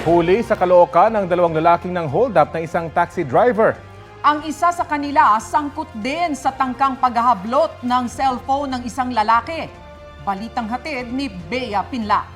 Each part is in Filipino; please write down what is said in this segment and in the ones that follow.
Huli sa Caloocan ng dalawang lalaking ng hold-up ng isang taxi driver. Ang isa sa kanila sangkot din sa tangkang paghahablot ng cellphone ng isang lalaki. Balitang hatid ni Bea Pinlac.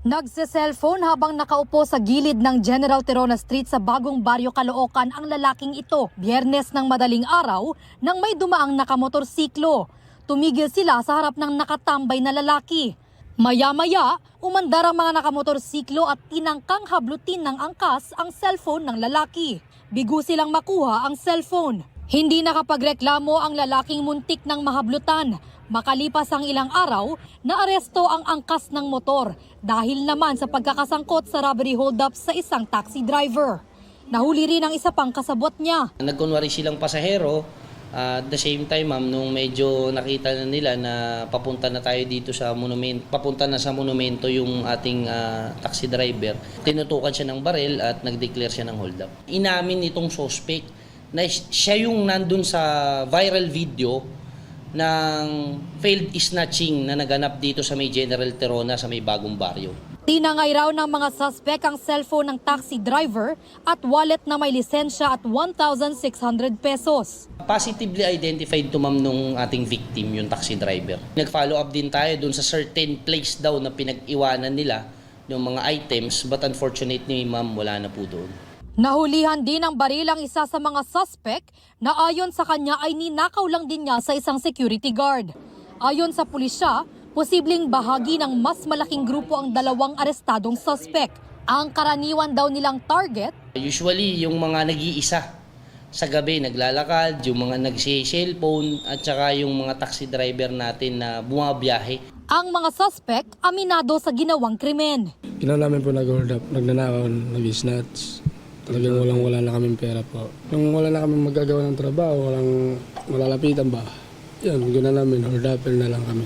Nagse-cellphone habang nakaupo sa gilid ng General Tirona Street sa Bagong Baryo, Caloocan ang lalaking ito. Biyernes ng madaling araw nang may dumaang nakamotorsiklo. Tumigil sila sa harap ng nakatambay na lalaki. Maya-maya, umandar ang mga nakamotorsiklo at tinangkang hablutin ng angkas ang cellphone ng lalaki. Bigo silang makuha ang cellphone. Hindi nakapagreklamo ang lalaking muntik ng mahablutan. Makalipas ang ilang araw, naaresto ang angkas ng motor dahil naman sa pagkakasangkot sa robbery hold-up sa isang taxi driver. Nahuli rin ang isa pang kasabot niya. Nagkunwari silang pasahero. At the same time, ma'am, nung medyo nakita na nila na papunta na tayo dito sa monumento, papunta na sa monumento yung ating taxi driver, tinutukan siya ng baril at nag-declare siya ng hold up. Inamin itong suspect na siya yung nandun sa viral video ng failed snatching na naganap dito sa may General Tirona sa may Bagong Baryo. Tinangay raw ng mga suspect ang cellphone ng taxi driver at wallet na may lisensya at 1,600 pesos. Positively identified to ma'am nung ating victim, yung taxi driver. Nag-follow up din tayo dun sa certain place daw na pinag-iwanan nila yung mga items, but unfortunately ma'am, wala na po doon. Nahulihan din ng baril ang isa sa mga suspect na ayon sa kanya ay ninakaw lang din niya sa isang security guard. Ayon sa pulisya, posibleng bahagi ng mas malaking grupo ang dalawang arestadong suspect. Ang karaniwan daw nilang target, Usually, yung mga nag-iisa sa gabi naglalakad, yung mga nagsi-cellphone at saka yung mga taxi driver natin na bumabiyahe. ang mga suspect aminado sa ginawang krimen. Ginawa namin po nag-hold up, nagnanakaw, nag-snatch. Talagang wala na kaming pera po. Nung wala na kaming magagawa ng trabaho, walang malalapitan ba? Yan, ginawa namin, hold up na lang kami.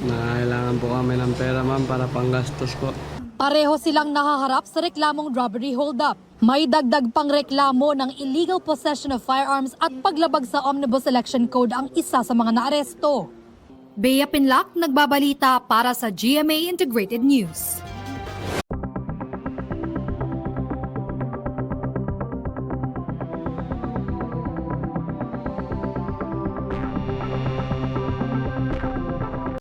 Kailangan po kami ng pera, ma'am, para panggastos po. Pareho silang nahaharap sa reklamong robbery hold-up. May dagdag pang reklamo ng illegal possession of firearms at paglabag sa Omnibus Election Code ang isa sa mga naaresto. Bea Pinlac, nagbabalita para sa GMA Integrated News.